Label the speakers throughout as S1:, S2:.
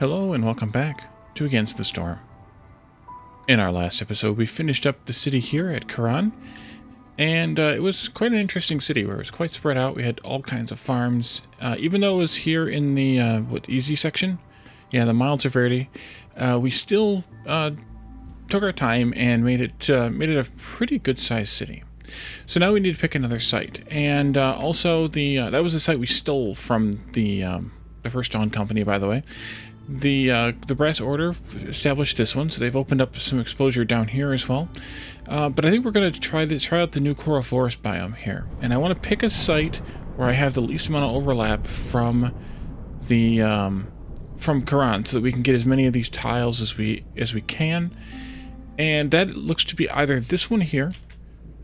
S1: Hello and welcome back to Against the Storm. In our last episode, we finished up the city here at Karan, and it was quite an interesting city where it was quite spread out. We had all kinds of farms, even though it was here in the easy section, the mild severity. We still took our time and made it a pretty good sized city. So now we need to pick another site, and also that was the site we stole from the First Dawn Company, by the way. The Brass Order established this one, so they've opened up some exposure down here as well. But I think we're going to try out the new Coral Forest biome here, and I want to pick a site where I have the least amount of overlap from Karan, so that we can get as many of these tiles as we can. And that looks to be either this one here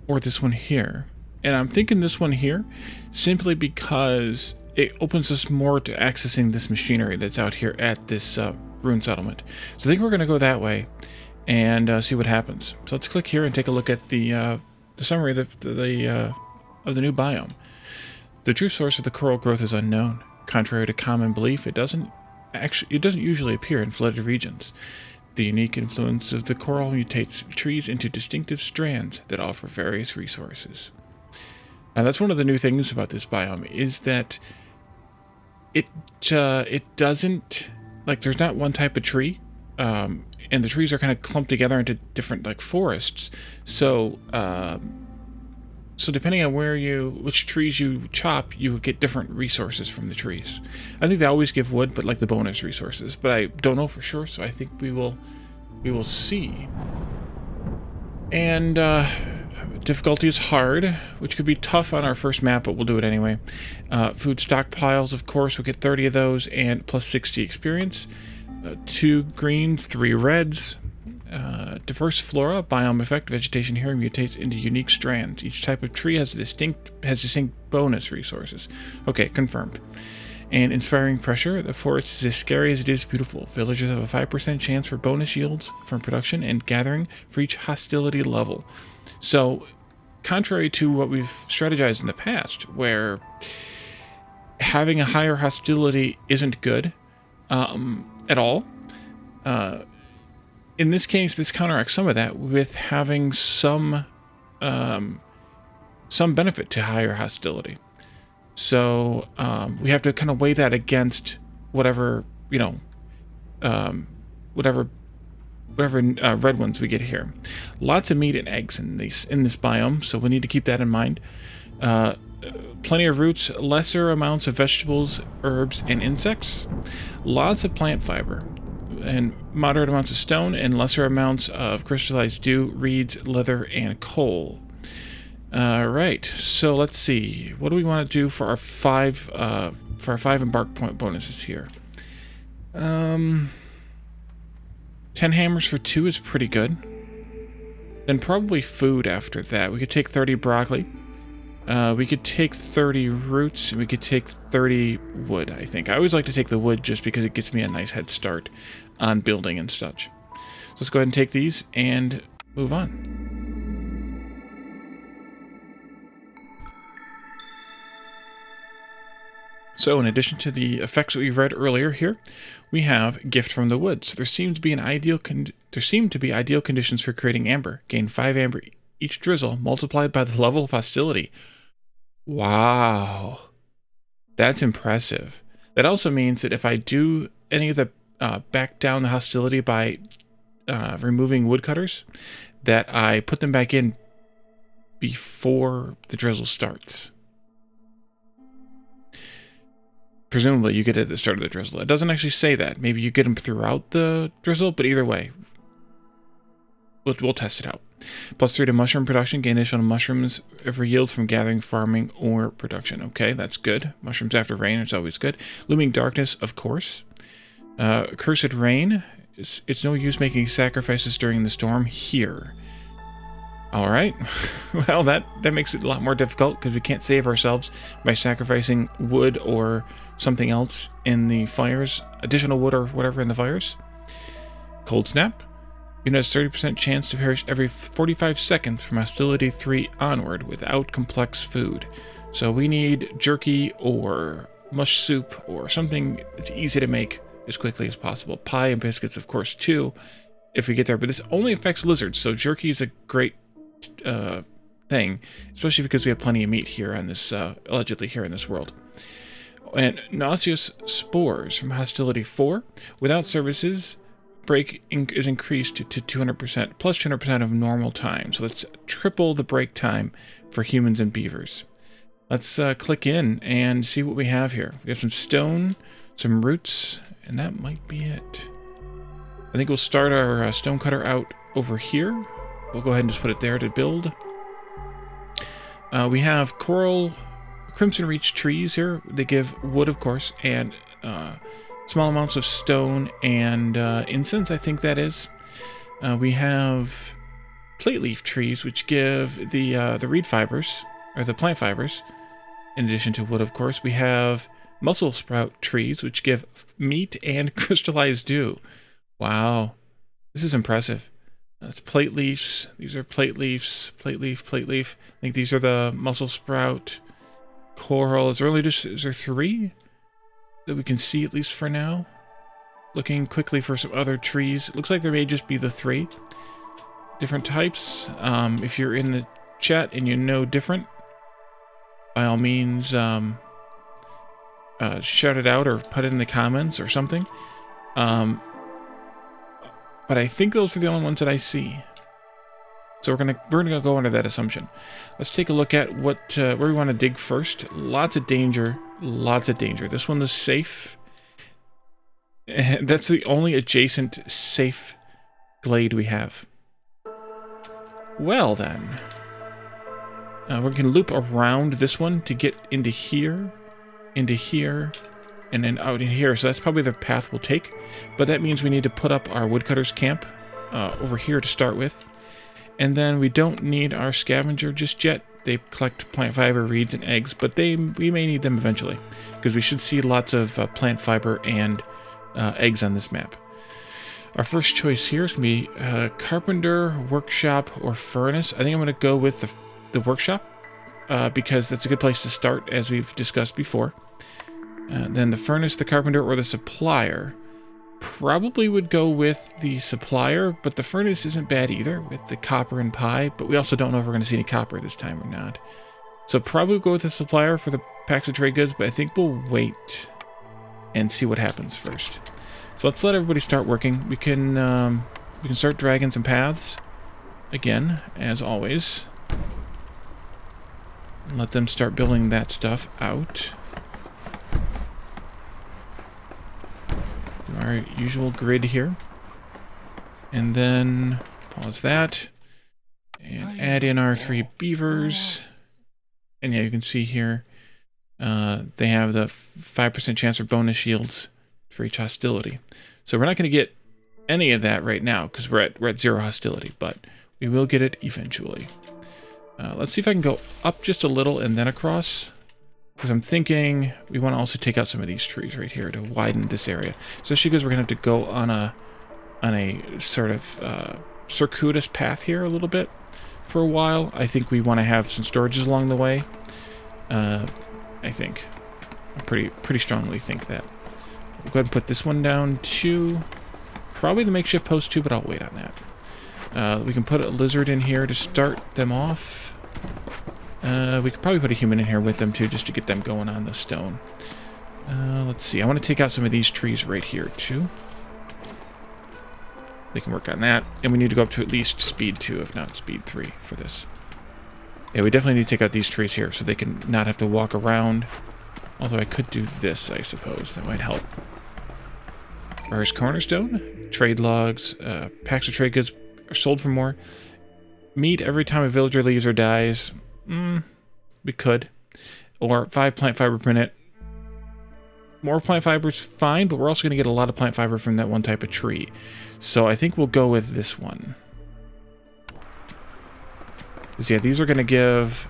S1: or this one here. And I'm thinking this one here, simply because it opens us more to accessing this machinery that's out here at this ruined settlement. So I think we're going to go that way and see what happens. So let's click here and take a look at the summary of the new biome. The true source of the coral growth is unknown. Contrary to common belief, it doesn't usually appear in flooded regions. The unique influence of the coral mutates trees into distinctive strands that offer various resources. Now that's one of the new things about this biome, is that it doesn't, like, there's not one type of tree, and the trees are kind of clumped together into different, like, forests. So depending on which trees you chop, you get different resources from the trees. I think they always give wood, but like the bonus resources. But I don't know for sure, so I think we will see. And difficulty is hard, which could be tough on our first map, but we'll do it anyway. Food stockpiles, of course, we get 30 of those and plus 60 experience. 2 greens, 3 reds. Diverse flora, biome effect, vegetation here mutates into unique strands. Each type of tree has distinct bonus resources. Okay, confirmed. And inspiring pressure, the forest is as scary as it is beautiful. Villagers have a 5% chance for bonus yields from production and gathering for each hostility level. So, contrary to what we've strategized in the past, where having a higher hostility isn't good at all, in this case, this counteracts some of that with having some benefit to higher hostility. So we have to kind of weigh that against whatever red ones we get here. Lots of meat and eggs in this biome, so we need to keep that in mind. Plenty of roots, lesser amounts of vegetables, herbs, and insects. Lots of plant fiber, and moderate amounts of stone, and lesser amounts of crystallized dew, reeds, leather, and coal. Right, so let's see. What do we want to do for our 5 embark point bonuses here? 10 hammers for 2 is pretty good. Then probably food after that. We could take 30 broccoli. We could take 30 roots, and we could take 30 wood, I think. I always like to take the wood just because it gets me a nice head start on building and such. So let's go ahead and take these and move on. So in addition to the effects that we read earlier here, we have Gift from the Woods. There seem to be ideal conditions for creating amber. Gain 5 amber each drizzle multiplied by the level of hostility. Wow. That's impressive. That also means that if I do any of the back down the hostility by removing woodcutters, that I put them back in before the drizzle starts. Presumably you get it at the start of the drizzle. It doesn't actually say that. Maybe you get them throughout the drizzle, but either way, we'll test it out. Plus 3 to mushroom production. Gain additional mushrooms every yield from gathering, farming, or production. Okay, that's good. Mushrooms after rain, it's always good. Looming darkness, of course. Cursed rain. It's no use making sacrifices during the storm here. Alright. Well, that makes it a lot more difficult because we can't save ourselves by sacrificing wood or something else in the fires. Additional wood or whatever in the fires. Cold snap. Unit has 30% chance to perish every 45 seconds from hostility 3 onward without complex food. So we need jerky or mush soup or something that's easy to make as quickly as possible. Pie and biscuits, of course, too, if we get there. But this only affects lizards, so jerky is a great thing, especially because we have plenty of meat here on this, allegedly here in this world. And Nauseous Spores from Hostility 4. Without services, break is increased to 200%, plus 200% of normal time. So let's triple the break time for humans and beavers. Let's click in and see what we have here. We have some stone, some roots, and that might be it. I think we'll start our stone cutter out over here. We'll go ahead and just put it there to build. We have coral, crimson reach trees here. They give wood, of course, and small amounts of stone and incense, I think that is. We have plate leaf trees, which give the reed fibers, or the plant fibers, in addition to wood, of course. We have mussel sprout trees, which give meat and crystallized dew. Wow, this is impressive. That's plate leaves. These are plate leaves. Plate leaf, plate leaf. I think these are the mussel sprout. Coral. Is there 3 that we can see, at least for now? Looking quickly for some other trees. It looks like there may just be the 3 different types. If you're in the chat and you know different, by all means, shout it out or put it in the comments or something. But I think those are the only ones that I see. So we're gonna go under that assumption. Let's take a look at what where we want to dig first. Lots of danger, lots of danger. This one is safe. That's the only adjacent safe glade we have. Well then, we're gonna loop around this one to get into here, and then out in here. So that's probably the path we'll take. But that means we need to put up our woodcutter's camp over here to start with. And then we don't need our scavenger just yet. They collect plant fiber, reeds, and eggs, but we may need them eventually, because we should see lots of plant fiber and eggs on this map. Our first choice here is going to be carpenter, workshop, or furnace. I think I'm going to go with the workshop, because that's a good place to start, as we've discussed before. Then the furnace, the carpenter, or the supplier. Probably would go with the supplier, but the furnace isn't bad either, with the copper and pie, but we also don't know if we're going to see any copper this time or not. So probably go with the supplier for the packs of trade goods, but I think we'll wait and see what happens first. So let's let everybody start working. We can start dragging some paths, again, as always. And let them start building that stuff out. Our usual grid here, and then pause that and add in our 3 beavers. And yeah, you can see here they have the 5% chance for bonus shields for each hostility. So we're not going to get any of that right now because we're at 0 hostility, but we will get it eventually. Let's see if I can go up just a little and then across. Because I'm thinking we want to also take out some of these trees right here to widen this area. Especially because we're going to have to go on a sort of circuitous path here a little bit for a while. I think we want to have some storages along the way. I think. I pretty strongly think that. We'll go ahead and put this one down too. Probably the makeshift post too, but I'll wait on that. We can put a lizard in here to start them off. We could probably put a human in here with them too, just to get them going on the stone. Let's see. I want to take out some of these trees right here too. They can work on that. And we need to go up to at least speed 2, if not speed 3 for this. Yeah, we definitely need to take out these trees here so they can not have to walk around. Although I could do this, I suppose. That might help. Where's cornerstone? Trade logs. Packs of trade goods are sold for more. Meat every time a villager leaves or dies. We could. Or 5 plant fiber per minute. More plant fiber is fine, but we're also going to get a lot of plant fiber from that one type of tree. So I think we'll go with this one. Because yeah, these are going to give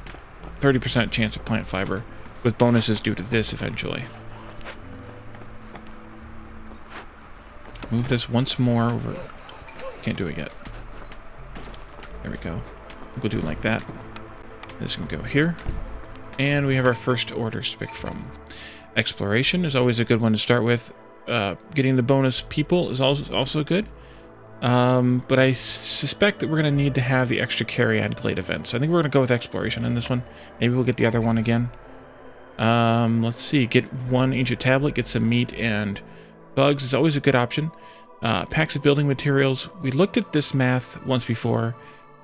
S1: 30% chance of plant fiber, with bonuses due to this eventually. Move this once more over. Can't do it yet. There we go. We'll do it like that. This can go here. And we have our first orders to pick from. Exploration is always a good one to start with. getting the bonus people is also good. But I suspect that we're going to need to have the extra carry on Glade events. So I think we're going to go with exploration in this one. Maybe we'll get the other one again. Let's see. Get one ancient tablet, get some meat and bugs is always a good option. Packs of building materials. We looked at this math once before.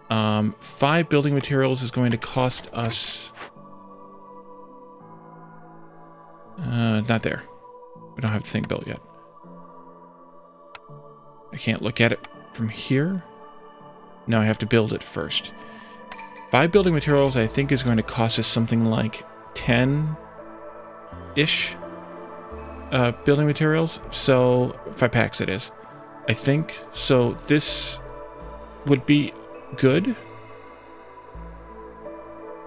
S1: 5 building materials is going to cost us... not there. We don't have the thing built yet. I can't look at it from here. No, I have to build it first. 5 building materials I think is going to cost us something like 10-ish building materials. So 5 packs it is, I think. So this would be good.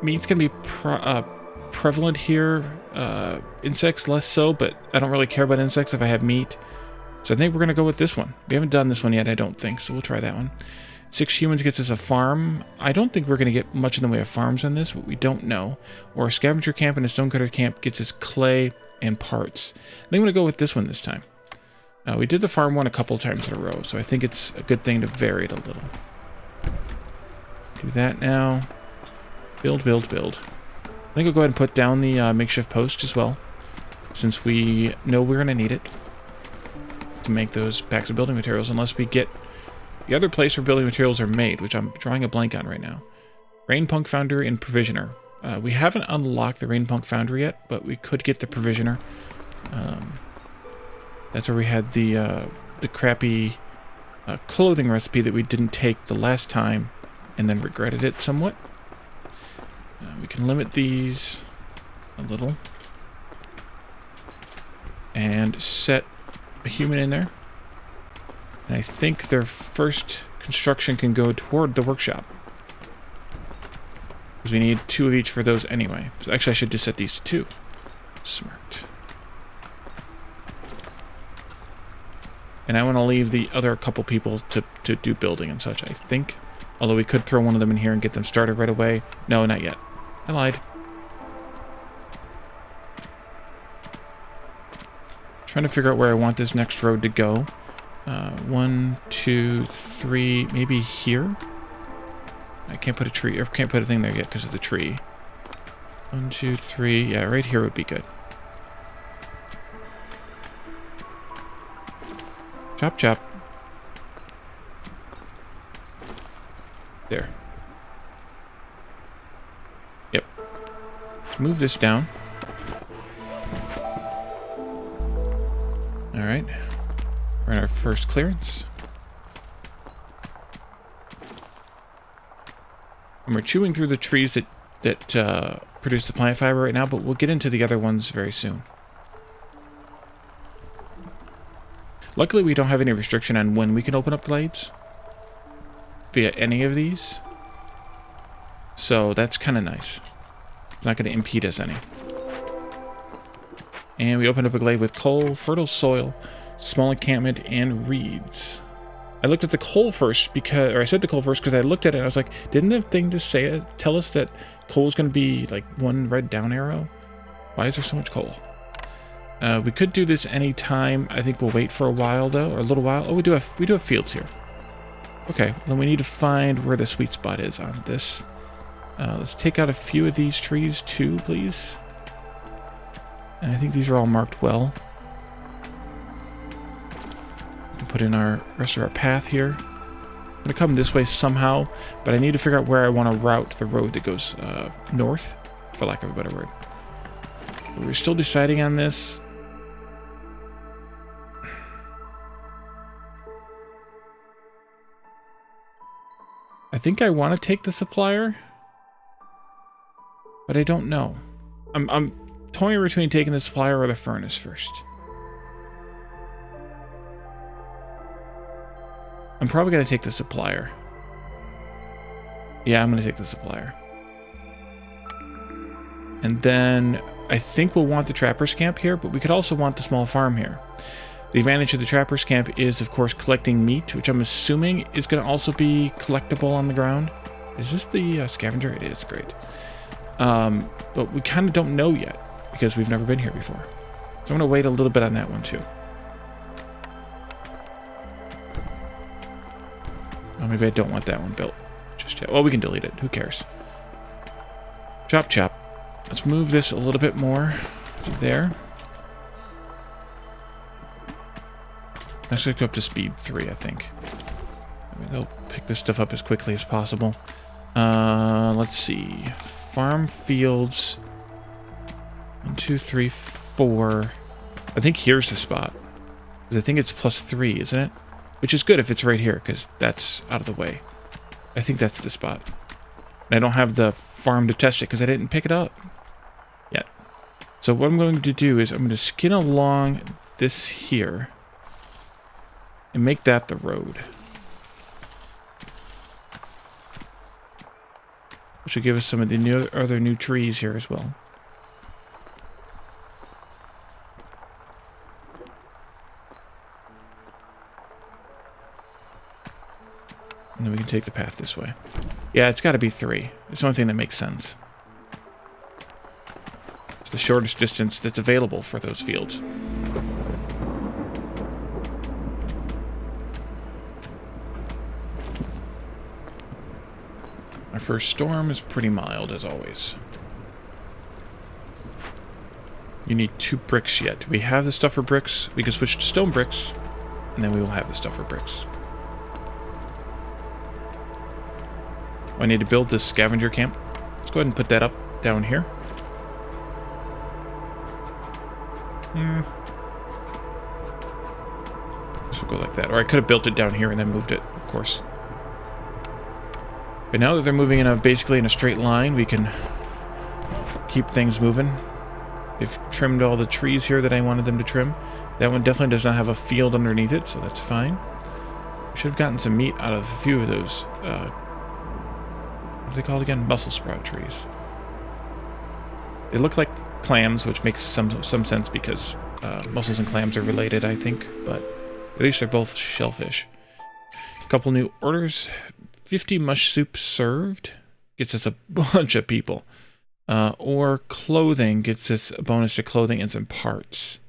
S1: Meat's gonna be prevalent here. Insects less so, but I don't really care about insects if I have meat. So I think we're gonna go with this one. We haven't done this one yet, I don't think, so we'll try that one. 6 humans gets us a farm. I don't think we're gonna get much in the way of farms on this, but we don't know. Or a scavenger camp and a stonecutter camp gets us clay and parts. I think I'm gonna go with this one this time. We did the farm one a couple times in a row, so I think it's a good thing to vary it a little. Do that now. Build, build, build. I think I'll go ahead and put down the makeshift post as well, since we know we're going to need it to make those packs of building materials, unless we get the other place where building materials are made, which I'm drawing a blank on right now. Rainpunk Foundry and Provisioner. We haven't unlocked the Rainpunk Foundry yet, but we could get the Provisioner. That's where we had the crappy clothing recipe that we didn't take the last time and then regretted it somewhat. We can limit these a little and set a human in there. And I think their first construction can go toward the workshop, because we need 2 of each for those anyway. So actually I should just set these to 2. Smart. And I want to leave the other couple people to do building and such, I think. Although we could throw one of them in here and get them started right away. No, not yet. I lied. Trying to figure out where I want this next road to go. 1, 2, 3, maybe here? I can't put a tree, or can't put a thing there yet because of the tree. 1, 2, 3, yeah, right here would be good. Chop, chop. There. Yep. Let's move this down. Alright. We're in our first clearance. And we're chewing through the trees that produce the plant fiber right now, but we'll get into the other ones very soon. Luckily, we don't have any restriction on when we can open up glades via any of these. So that's kind of nice. It's not going to impede us any. And we opened up a glade with coal, fertile soil, small encampment, and reeds. I looked at the coal first because, or I said the coal first because I looked at it and I was like, didn't the thing just tell us that coal is going to be like 1 red down arrow? Why is there so much coal? We could do this anytime. I think we'll wait for a while though, or a little while. Oh, we do have fields here. Okay, then we need to find where the sweet spot is on this. Let's take out a few of these trees too, please. And I think these are all marked well. We can put in our rest of our path here. I'm gonna come this way somehow, but I need to figure out where I want to route the road that goes north, for lack of a better word. We're still deciding on this. I think I want to take the supplier, but I don't know. I'm toying between taking the supplier or the furnace first. I'm probably going to take the supplier. Yeah, I'm going to take the supplier. And then I think we'll want the trapper's camp here, but we could also want the small farm here. The advantage of the trapper's camp is, of course, collecting meat, which I'm assuming is going to also be collectible on the ground. Is this the scavenger? It is. Great. But we kind of don't know yet because we've never been here before. So I'm going to wait a little bit on that one too. Oh, maybe I don't want that one built just yet. Well, we can delete it. Who cares? Chop, chop. Let's move this a little bit more to there. Let's go up to speed 3, I think. I mean, they'll pick this stuff up as quickly as possible. Let's see. Farm fields. 1, 2, 3, 4. I think here's the spot. Because I think it's +3, isn't it? Which is good if it's right here, because that's out of the way. I think that's the spot. And I don't have the farm to test it, because I didn't pick it up yet. So what I'm going to do is I'm going to skin along this here. And make that the road. Which will give us some of the other new trees here as well. And then we can take the path this way. Yeah, it's got to be 3. It's the only thing that makes sense. It's the shortest distance that's available for those fields. Our first storm is pretty mild, as always. You need 2 bricks yet. We have the stuff for bricks. We can switch to stone bricks, and then we will have the stuff for bricks. I need to build this scavenger camp. Let's go ahead and put that up down here. This will go like that. Or I could have built it down here and then moved it, of course. But now that they're moving in basically in a straight line, we can keep things moving. They've trimmed all the trees here that I wanted them to trim. That one definitely does not have a field underneath it, so that's fine. We should have gotten some meat out of a few of those, what are they called again? Mussel sprout trees. They look like clams, which makes some sense because mussels and clams are related, I think. But at least they're both shellfish. A couple new orders. 50 mush soup served gets us a bunch of people. Or clothing gets us a bonus to clothing and some parts.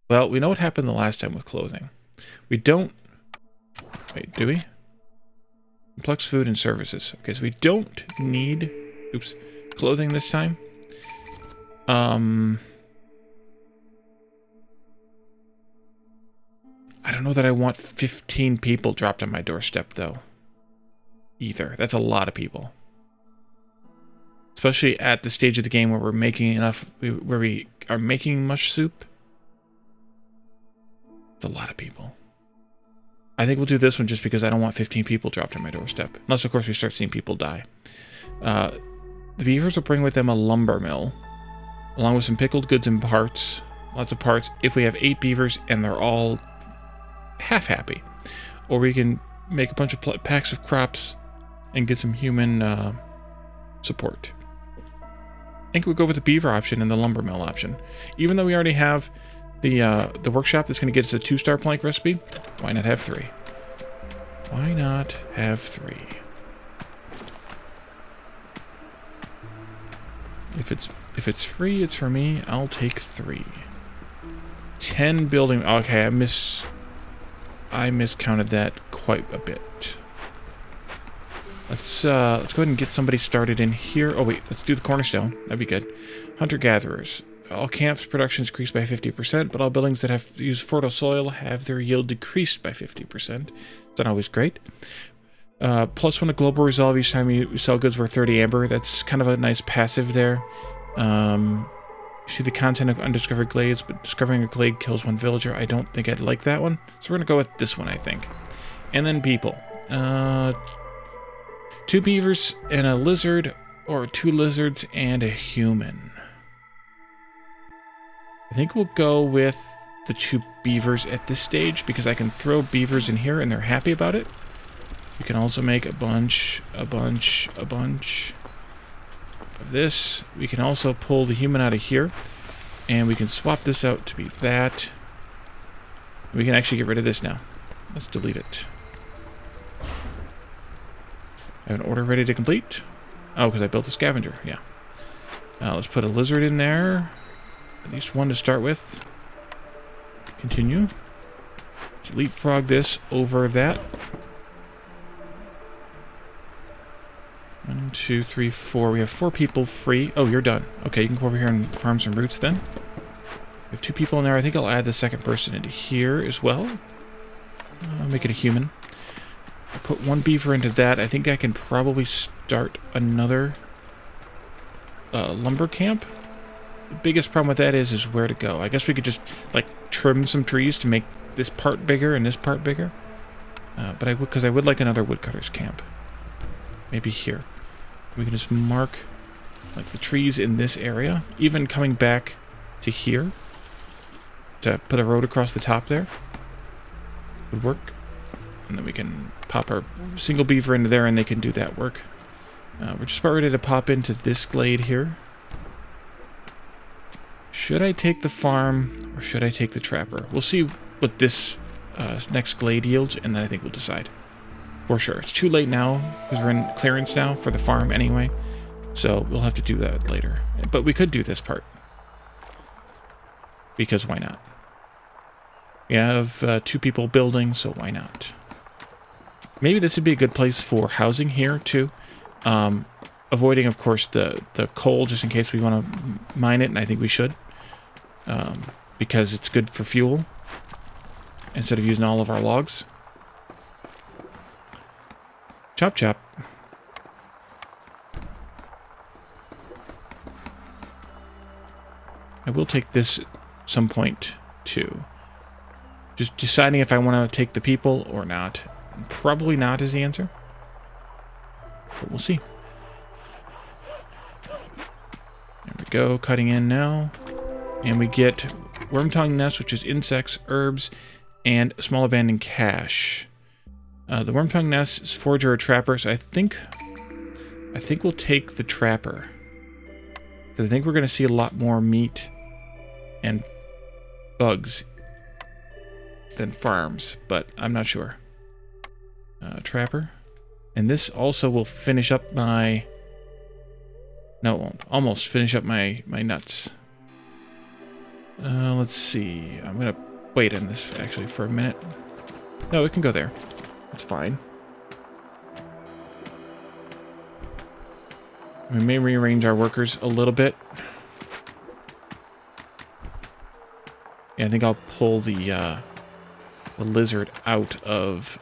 S1: Well, we know what happened the last time with clothing. We don't... Wait, do we? Complex food and services. Okay, so we don't need... Oops. Clothing this time. I don't know that I want 15 people dropped on my doorstep, though. Either. That's a lot of people. Especially at the stage of the game where we're making enough... Where we are making mush soup. It's a lot of people. I think we'll do this one just because I don't want 15 people dropped on my doorstep. Unless, of course, we start seeing people die. The Beavers will bring with them a lumber mill. Along with some pickled goods and parts. Lots of parts. If we have 8 beavers and they're all half happy. Or we can make a bunch of packs of crops and get some human support. I think we'll go with the beaver option and the lumber mill option. Even though we already have the workshop that's going to get us a 2-star plank recipe, why not have 3? Why not have 3? If it's free, it's for me. I'll take 3. 10 building. Okay, I miscounted that quite a bit. Let's go ahead and get somebody started in here. Oh wait, let's do the cornerstone. That'd be good. Hunter-gatherers. All camps' production is increased by 50%, but all buildings that have used fertile soil have their yield decreased by 50%. It's not always great. +1 to global resolve each time you sell goods worth 30 amber. That's kind of a nice passive there. See the content of undiscovered glades, but discovering a glade kills 1 villager. I don't think I'd like that one. So we're going to go with this one, I think. And then people. 2 beavers and a lizard, or 2 lizards and a human. I think we'll go with the 2 beavers at this stage, because I can throw beavers in here and they're happy about it. We can also make a bunch of this. We can also pull the human out of here, and we can swap this out to be that. We can actually get rid of this now. Let's delete it. I have an order ready to complete. Oh, because I built a scavenger. Yeah. Let's put a lizard in there. At least 1 to start with. Continue. Let's leapfrog this over that. 1, 2, 3, 4. We have 4 people free. Oh, you're done. Okay, you can go over here and farm some roots then. We have 2 people in there. I think I'll add the second person into here as well. I'll make it a human. I'll put 1 beaver into that. I think I can probably start another lumber camp. The biggest problem with that is where to go. I guess we could just, like, trim some trees to make this part bigger and this part bigger. Because I would like another woodcutter's camp. Maybe here. We can just mark, like, the trees in this area. Even coming back to here. To put a road across the top there. Would work. And then we can pop our single beaver into there and they can do that work. We're just about ready to pop into this glade here. Should I take the farm or should I take the trapper? We'll see what this next glade yields, and then I think we'll decide. For sure. It's too late now, because we're in clearance now for the farm anyway. So we'll have to do that later. But we could do this part. Because why not? We have 2 people building, so why not? Maybe this would be a good place for housing here, too. Avoiding, of course, the coal, just in case we want to mine it, and I think we should. Because it's good for fuel. Instead of using all of our logs. Chop chop. I will take this at some point too. Just deciding if I want to take the people or not. Probably not is the answer. But we'll see. There we go, cutting in now. And we get worm tongue nest, which is insects, herbs, and small abandoned cache. The worm tongue nest is forager or trapper, so I think we'll take the trapper. Because I think we're going to see a lot more meat and bugs than farms, but I'm not sure. Trapper. And this also will finish up my... No, it won't. Almost finish up my nuts. Let's see. I'm going to wait on this, actually, for a minute. No, it can go there. That's fine. We may rearrange our workers a little bit. Yeah, I think I'll pull the lizard out of...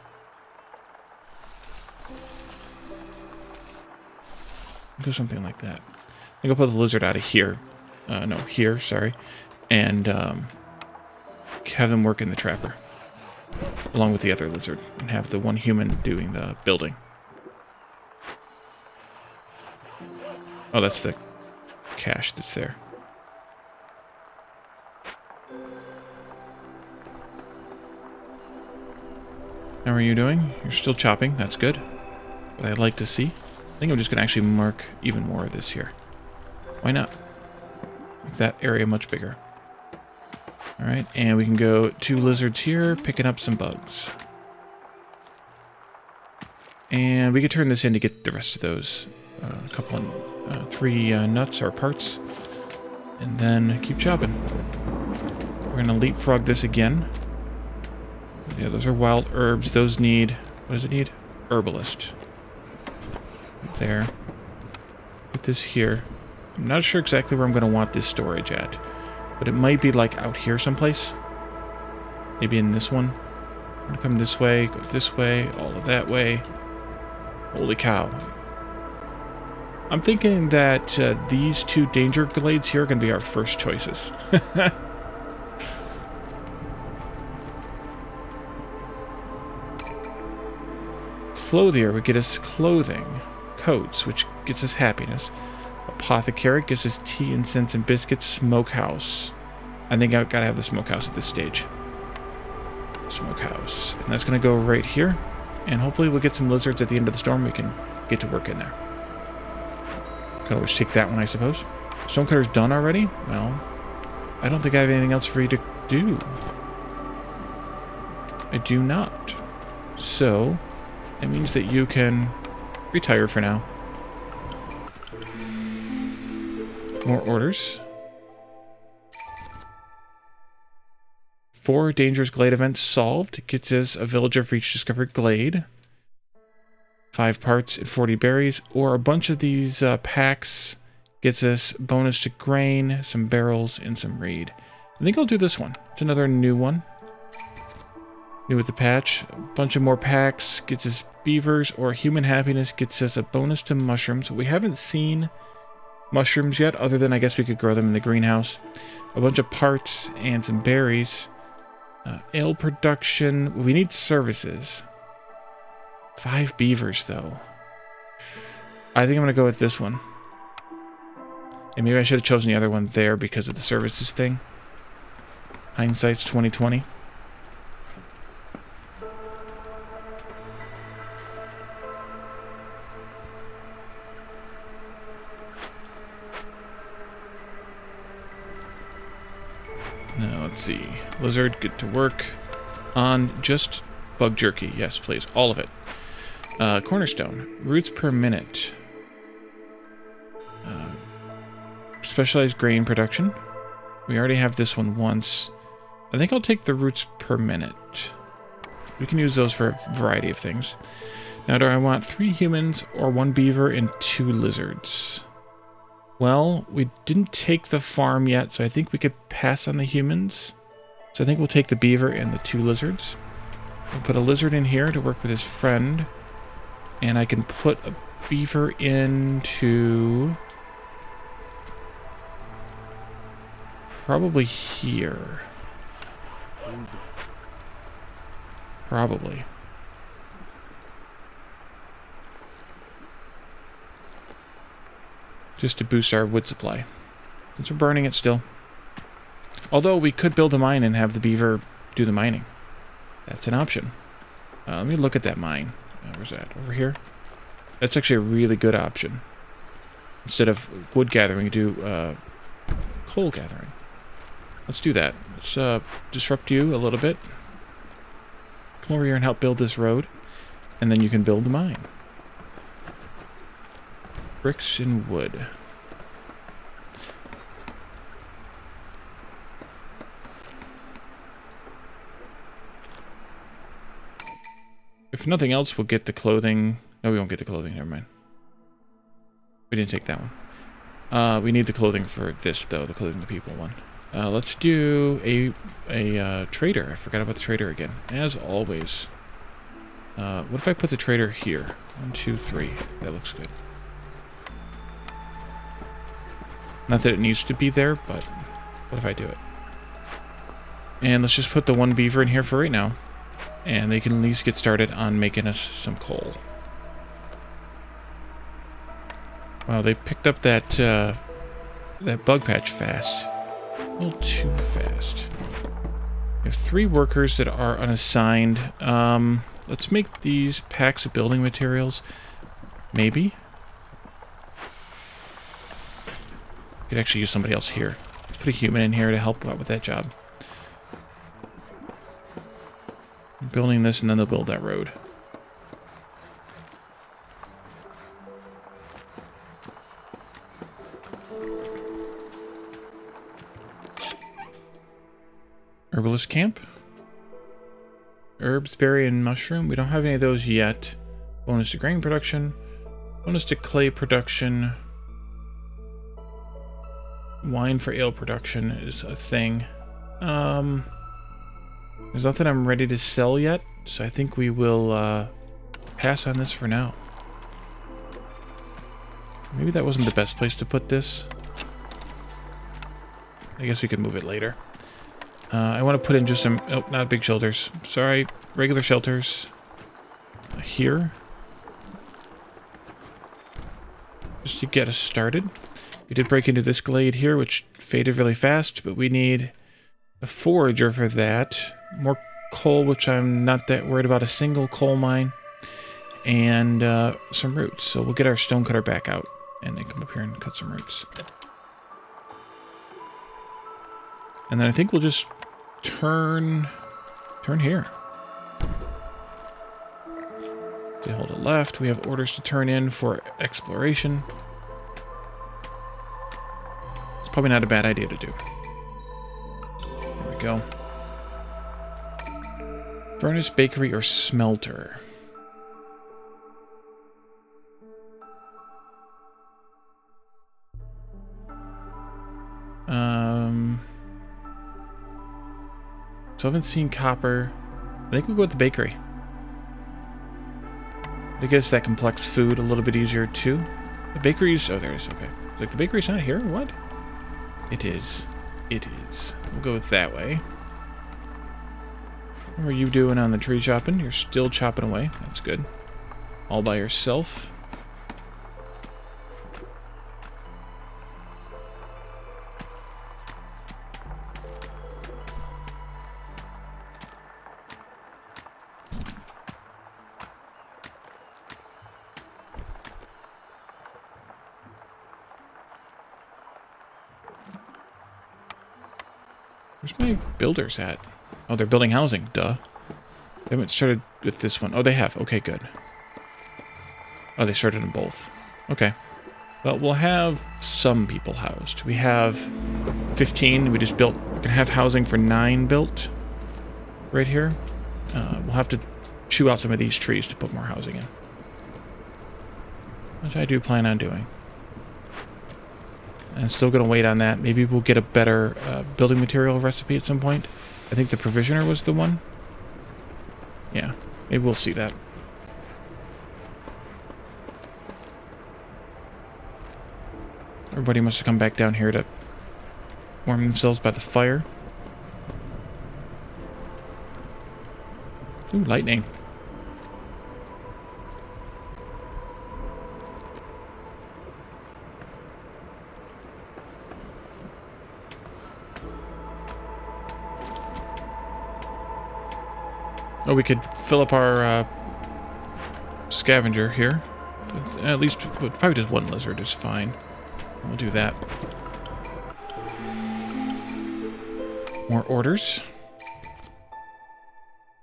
S1: Go something like that. I think I'll put the lizard out of here. No, here, sorry. And have them work in the trapper. Along with the other lizard. And have the one human doing the building. Oh, that's the cache that's there. How are you doing? You're still chopping. That's good. What I'd like to see. I think I'm just going to actually mark even more of this here. Why not? Make that area much bigger. Alright, and we can go 2 lizards here, picking up some bugs. And we could turn this in to get the rest of those. A couple of 3 nuts or parts. And then keep chopping. We're going to leapfrog this again. Yeah, those are wild herbs. Those need... What does it need? Herbalist. There. Put this here. I'm not sure exactly where I'm going to want this storage at. But it might be like out here someplace. Maybe in this one. I'm going to come this way, go this way, all of that way. Holy cow. I'm thinking that these 2 danger glades here are going to be our first choices. Clothier would get us clothing. Coats, which gets us happiness. Apothecary gives us tea, incense, and biscuits. Smokehouse. I think I've got to have the smokehouse at this stage. Smokehouse. And that's going to go right here. And hopefully we'll get some lizards at the end of the storm. We can get to work in there. Could always take that one, I suppose. Stonecutter's done already? Well, I don't think I have anything else for you to do. I do not. So, it means that you can retire for now. More orders. 4 dangerous glade events solved. Gets us a villager for each discovered glade. 5 parts and 40 berries, or a bunch of these packs gets us bonus to grain, some barrels, and some reed. I think I'll do this one. It's another new one. New with the patch. A bunch of more packs gets us beavers, or human happiness gets us a bonus to mushrooms. We haven't seen mushrooms yet, other than I guess we could grow them in the greenhouse. A bunch of parts and some berries. Ale production. We need services. 5 beavers, though. I think I'm going to go with this one. And maybe I should have chosen the other one there because of the services thing. Hindsight's 2020. Now, let's see. Lizard, get to work on just bug jerky. Yes, please. All of it. Cornerstone. Roots per minute. Specialized grain production. We already have this one once. I think I'll take the roots per minute. We can use those for a variety of things. Now, do I want 3 humans or 1 beaver and 2 lizards? Well, we didn't take the farm yet, so I think we could pass on the humans. So I think we'll take the beaver and the 2 lizards. We'll put a lizard in here to work with his friend. And I can put a beaver into... probably here. Probably. Just to boost our wood supply. Since we're burning it still. Although we could build a mine and have the beaver do the mining. That's an option. Let me look at that mine. Where's that? Over here? That's actually a really good option. Instead of wood gathering, do coal gathering. Let's do that. Let's disrupt you a little bit. Come over here and help build this road. And then you can build the mine. Bricks and wood. If nothing else, we'll get the clothing. No, we won't get the clothing. Never mind. We didn't take that one. We need the clothing for this, though. The clothing the people one. Let's do a trader. I forgot about the trader again. As always. What if I put the trader here? 1, 2, 3. That looks good. Not that it needs to be there, but what if I do it? And let's just put the 1 beaver in here for right now. And they can at least get started on making us some coal. Wow, they picked up that that bug patch fast. A little too fast. We have 3 workers that are unassigned. Let's make these packs of building materials. Maybe. Could actually use somebody else here. Let's put a human in here to help out with that job. Building this, and then they'll build that road. Herbalist camp. Herbs, berry, and mushroom. We don't have any of those yet. Bonus to grain production. Bonus to clay production. Wine for ale production is a thing. There's nothing I'm ready to sell yet, so I think we will pass on this for now. Maybe that wasn't the best place to put this. I guess we could move it later. I want to put in just some... Oh, not big shelters. Sorry, regular shelters. Here. Just to get us started. We did break into this glade here, which faded really fast, but we need a forager for that. More coal, which I'm not that worried about. A single coal mine. And some roots. So we'll get our stonecutter back out and then come up here and cut some roots. And then I think we'll just turn here. To hold it left, we have orders to turn in for exploration. It's probably not a bad idea to do. There we go. Furnace, bakery, or smelter. So I haven't seen copper. I think we'll go with the bakery. To get us that complex food a little bit easier too. The bakery's... Oh, there it is. Okay. Like, the bakery's not here? What? It is. It is. We'll go with that way. What are you doing on the tree chopping? You're still chopping away. That's good. All by yourself. Where's my builders at? Oh, they're building housing. Duh. They haven't started with this one. Oh, they have. Okay, good. Oh, they started in both. Okay. Well, we'll have some people housed. We have 15. We just built... We're going to have housing for 9 built. Right here. We'll have to chew out some of these trees to put more housing in. Which I do plan on doing. I'm still going to wait on that. Maybe we'll get a better building material recipe at some point. I think the provisioner was the one. Yeah, maybe we'll see that. Everybody must have come back down here to warm themselves by the fire. Ooh, lightning. Oh, we could fill up our scavenger here. At least, probably just one lizard is fine. We'll do that. More orders.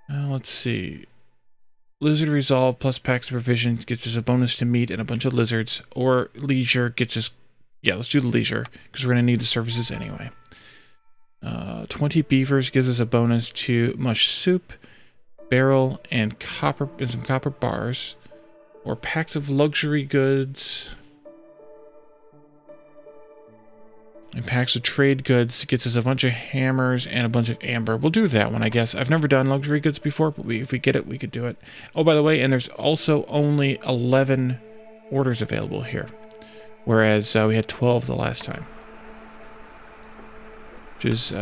S1: Let's see. Lizard Resolve plus packs of provision gets us a bonus to meat and a bunch of lizards. Or Leisure gets us... Yeah, let's do the Leisure, because we're going to need the services anyway. 20 Beavers gives us a bonus to mush soup, barrel, and copper, and some copper bars. Or packs of luxury goods. And packs of trade goods gets us a bunch of hammers and a bunch of amber. We'll do that one, I guess. I've never done luxury goods before, but if we get it, we could do it. Oh, by the way, and there's also only 11 orders available here. Whereas we had 12 the last time. Which is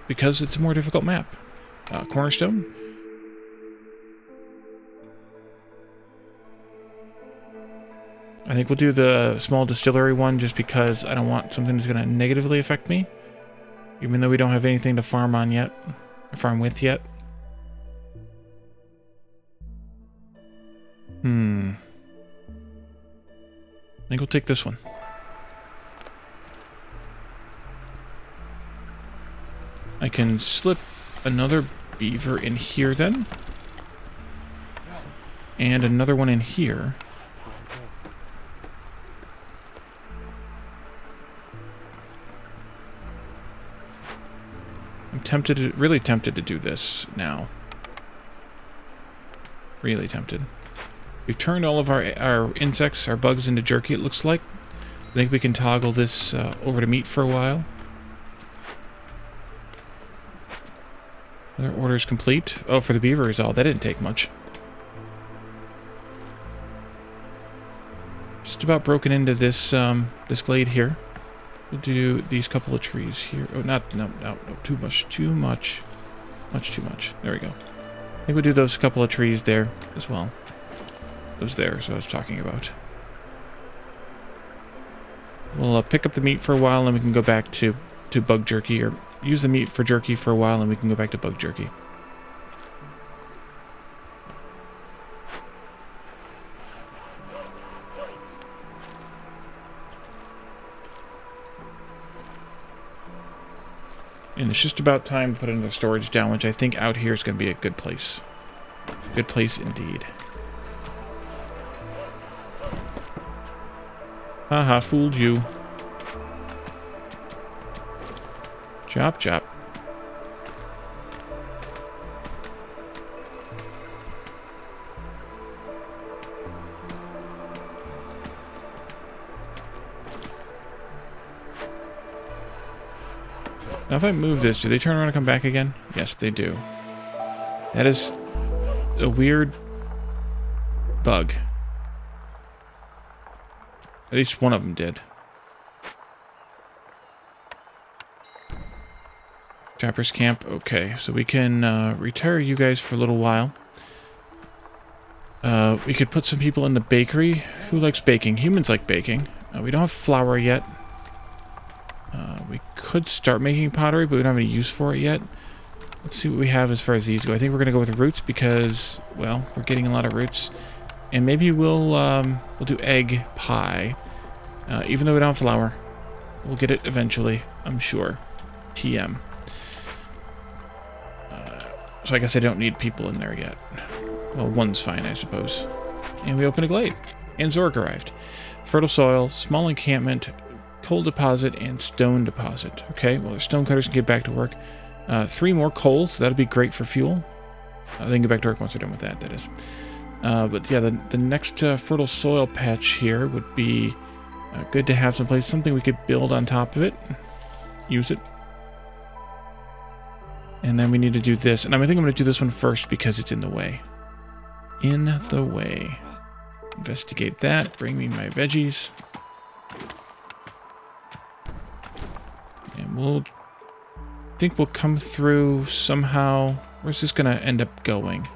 S1: because it's a more difficult map. Cornerstone. I think we'll do the small distillery one just because I don't want something that's going to negatively affect me. Even though we don't have anything to farm on yet. Or farm with yet. I think we'll take this one. I can slip another beaver in here then. And another one in here. I'm tempted to, really tempted to do this now. Really tempted. We've turned all of our insects, our bugs into jerky, it looks like. I think we can toggle this over to meat for a while. Other orders complete. Oh, for the beavers, that didn't take much. Just about broken into this this glade here. We'll do these couple of trees here. Oh, no, too much. Much too much. There we go. I think we'll do those couple of trees there as well. Those there is what I was talking about. We'll pick up the meat for a while and we can go back to bug jerky, or use the meat for jerky for a while and we can go back to bug jerky. And it's just about time to put another storage down, which I think out here is going to be a good place. Good place indeed. Haha, fooled you. Chop, chop. Now if I move this, do they turn around and come back again? Yes, they do. That is a weird bug. At least one of them did. Trapper's camp. Okay, so we can retire you guys for a little while. We could put some people in the bakery. Who likes baking? Humans like baking. We don't have flour yet. We could start making pottery, but we don't have any use for it yet. Let's see what we have as far as these go. I think we're going to go with roots because, well, we're getting a lot of roots. And maybe we'll do egg pie. Even though we don't have flour. We'll get it eventually, I'm sure. TM. So I guess I don't need people in there yet. Well, one's fine, I suppose. And we open a glade. And Zork arrived. Fertile soil, small encampment, coal deposit, and stone deposit. Okay, well, the stonecutters can get back to work. 3 more coal, so that'll be great for fuel. They can get back to work once they're done with that, that is. But yeah, the next fertile soil patch here would be good to have someplace, something we could build on top of it. Use it. And then we need to do this. And I think I'm going to do this one first because it's in the way. In the way. Investigate that. Bring me my veggies. And we'll... think we'll come through somehow. Where's this going to end up going?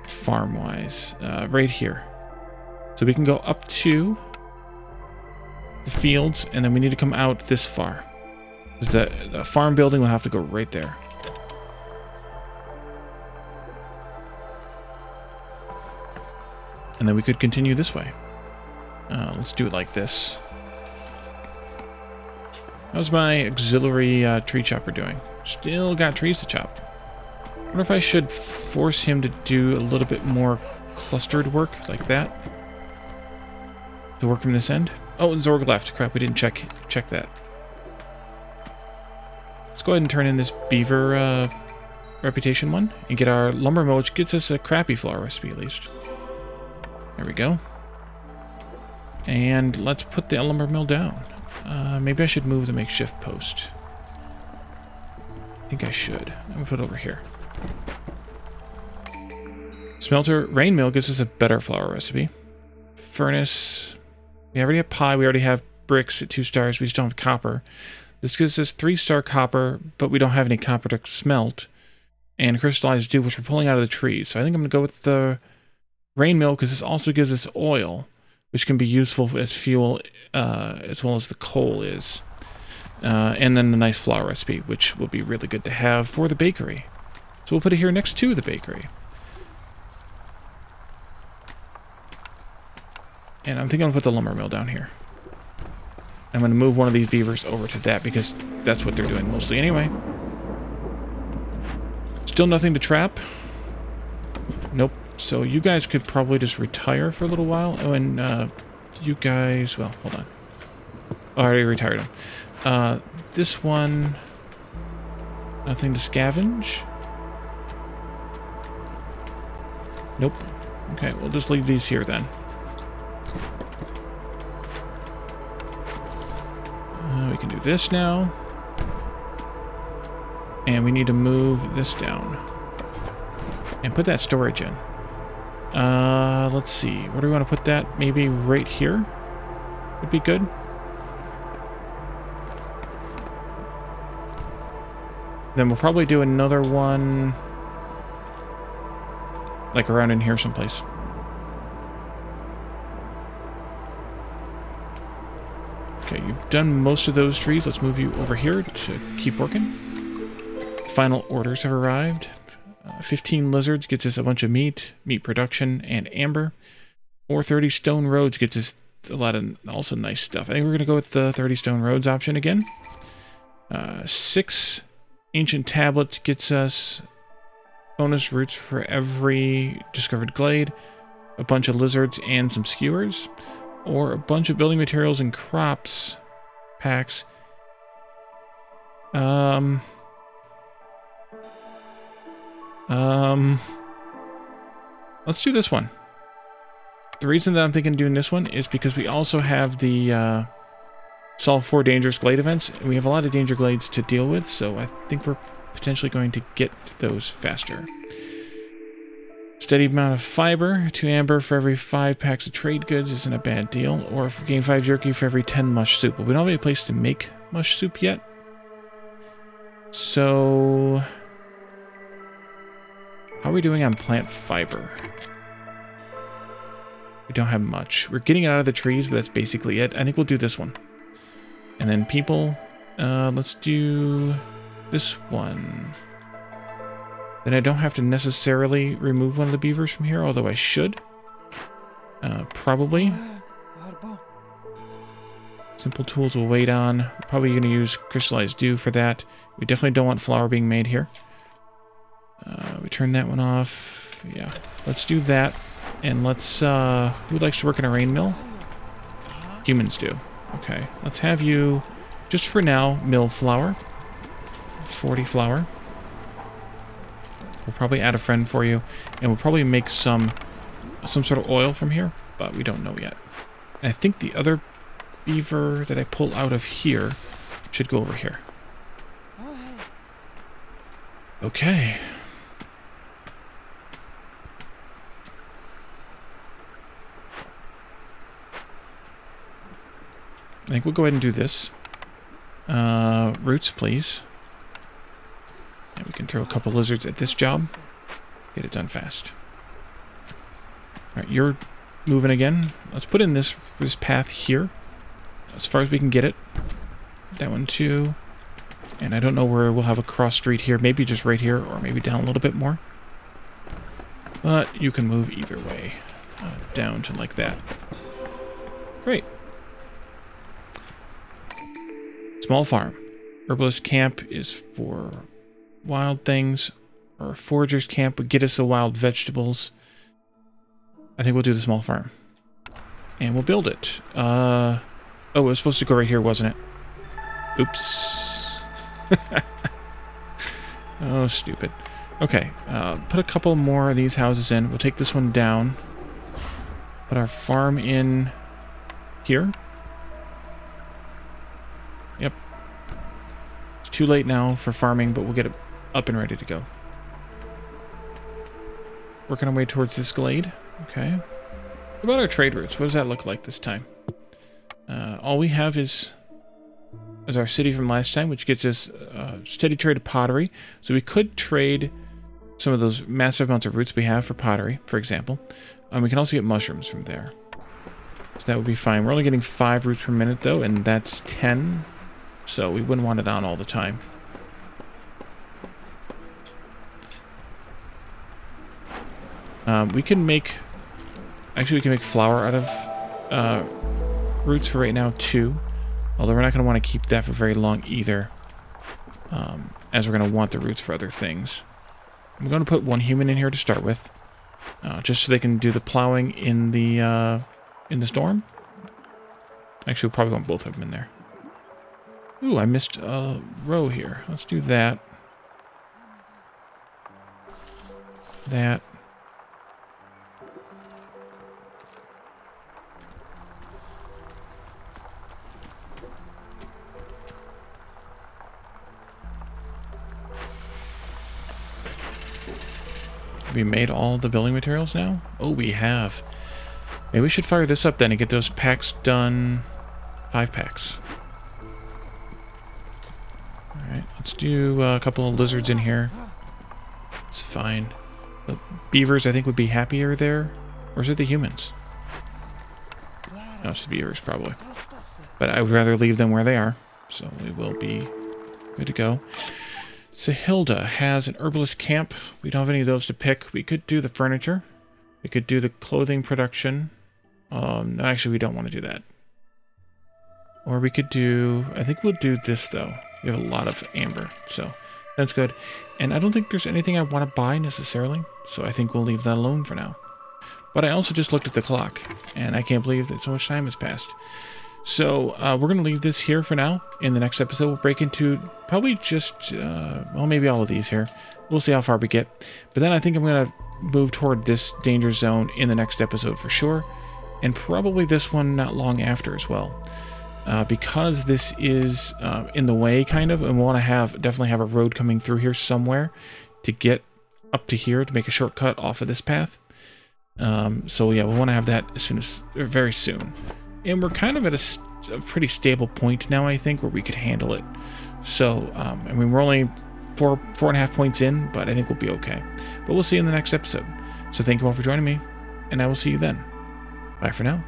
S1: Farm-wise. Right here. So we can go up to the fields, and then we need to come out this far. The farm building will have to go right there. And then we could continue this way. Let's do it like this. How's my auxiliary tree chopper doing? Still got trees to chop. I wonder if I should force him to do a little bit more clustered work like that. To work from this end. Oh, Zorg left. Crap, we didn't check that. Let's go ahead and turn in this beaver reputation one and get our lumber mill, which gets us a crappy flour recipe at least. There we go. And let's put the lumber mill down. Maybe I should move the makeshift post. I think I should. I'm going to put it over here. Smelter, rain mill gives us a better flour recipe. Furnace, we already have pie, we already have bricks at 2 stars, we just don't have copper. This gives us 3-star copper, but we don't have any copper to smelt. And crystallized dew, which we're pulling out of the trees. So I think I'm going to go with the rain mill, because this also gives us oil, which can be useful as fuel, as well as the coal is. And then the nice flour recipe, which will be really good to have for the bakery. So we'll put it here next to the bakery. And I'm thinking I'll put the lumber mill down here. I'm going to move one of these beavers over to that, because that's what they're doing mostly anyway. Still nothing to trap. Nope. So you guys could probably just retire for a little while. Oh, and you guys... well, hold on. Oh, I already retired them. This one... nothing to scavenge. Nope. Okay, we'll just leave these here then. We can do this now. And we need to move this down. And put that storage in. Let's see. Where do we want to put that? Maybe right here? Would be good. Then we'll probably do another one like around in here someplace. Okay, you've done most of those trees. Let's move you over here to keep working. Final orders have arrived. 15 lizards gets us a bunch of meat production, and amber. Or 30 stone roads gets us a lot of also nice stuff. I think we're going to go with the 30 stone roads option again. 6 ancient tablets gets us bonus roots for every discovered glade. A bunch of lizards and some skewers. Or a bunch of building materials and crops packs. Let's do this one. The reason that I'm thinking of doing this one is because we also have the solve 4 dangerous glade events. And we have a lot of danger glades to deal with, so I think we're potentially going to get those faster. Steady amount of fiber, 2 amber for every 5 packs of trade goods isn't a bad deal. Or if we gain 5 jerky for every 10 mush soup. But we don't have any place to make mush soup yet. So how are we doing on plant fiber? We don't have much. We're getting it out of the trees, but that's basically it. I think we'll do this one. And then people, let's do this one. Then I don't have to necessarily remove one of the beavers from here, although I should. Probably. Simple tools we'll wait on. We're probably going to use crystallized dew for that. We definitely don't want flour being made here. We turn that one off. Yeah, let's do that. And let's, who likes to work in a rain mill? Humans do. Okay, let's have you, just for now, mill flour. 40 flour. We'll probably add a friend for you, and we'll probably make some sort of oil from here, but we don't know yet. And I think the other beaver that I pull out of here should go over here. Okay. I think we'll go ahead and do this. Roots, please. And we can throw a couple lizards at this job. Get it done fast. Alright, you're moving again. Let's put in this path here. As far as we can get it. That one too. And I don't know where we'll have a cross street here. Maybe just right here, or maybe down a little bit more. But you can move either way. Down to like that. Great. Small farm. Herbalist camp is for wild things. Or forager's camp would get us the wild vegetables. I think we'll do the small farm. And we'll build it. Oh, it was supposed to go right here, wasn't it? Oops. Oh, stupid. Okay, put a couple more of these houses in. We'll take this one down. Put our farm in here. Yep. It's too late now for farming, but we'll get it up and ready to go. Working our way towards this glade. Okay. What about our trade routes? What does that look like this time? All we have is our city from last time, which gets us steady trade of pottery. So we could trade some of those massive amounts of roots we have for pottery, for example. We can also get mushrooms from there. So that would be fine. We're only getting 5 roots per minute, though, and that's 10. So we wouldn't want it on all the time. We can make... Actually, we can make flour out of roots for right now, too. Although we're not going to want to keep that for very long, either. As we're going to want the roots for other things. I'm going to put 1 human in here to start with. Just so they can do the plowing in the storm. Actually, we'll probably want both of them in there. Ooh, I missed a row here. Let's do that. That. We made all the building materials now? Oh, we have. Maybe we should fire this up then and get those packs done. 5 packs. Alright, let's do a couple of lizards in here. It's fine. The beavers, I think, would be happier there. Or is it the humans? No, it's the beavers, probably. But I would rather leave them where they are. So we will be good to go. Sahilda has an herbalist camp. We don't have any of those to pick. We could do the furniture. We could do the clothing production. No, actually, we don't want to do that. Or we could do... I think we'll do this, though. We have a lot of amber, so that's good. And I don't think there's anything I want to buy, necessarily. So I think we'll leave that alone for now. But I also just looked at the clock, and I can't believe that so much time has passed. So we're going to leave this here for now. In the next episode, we'll break into probably just, well, maybe all of these here. We'll see how far we get. But then I think I'm going to move toward this danger zone in the next episode for sure. And probably this one not long after as well. because this is in the way, kind of, and we want to definitely have a road coming through here somewhere to get up to here to make a shortcut off of this path. So yeah, we want to have that as soon as, or very soon. And we're kind of at a pretty stable point now, I think, where we could handle it. So, I mean, we're only 4.5 points in, but I think we'll be okay. But we'll see you in the next episode. So thank you all for joining me, and I will see you then. Bye for now.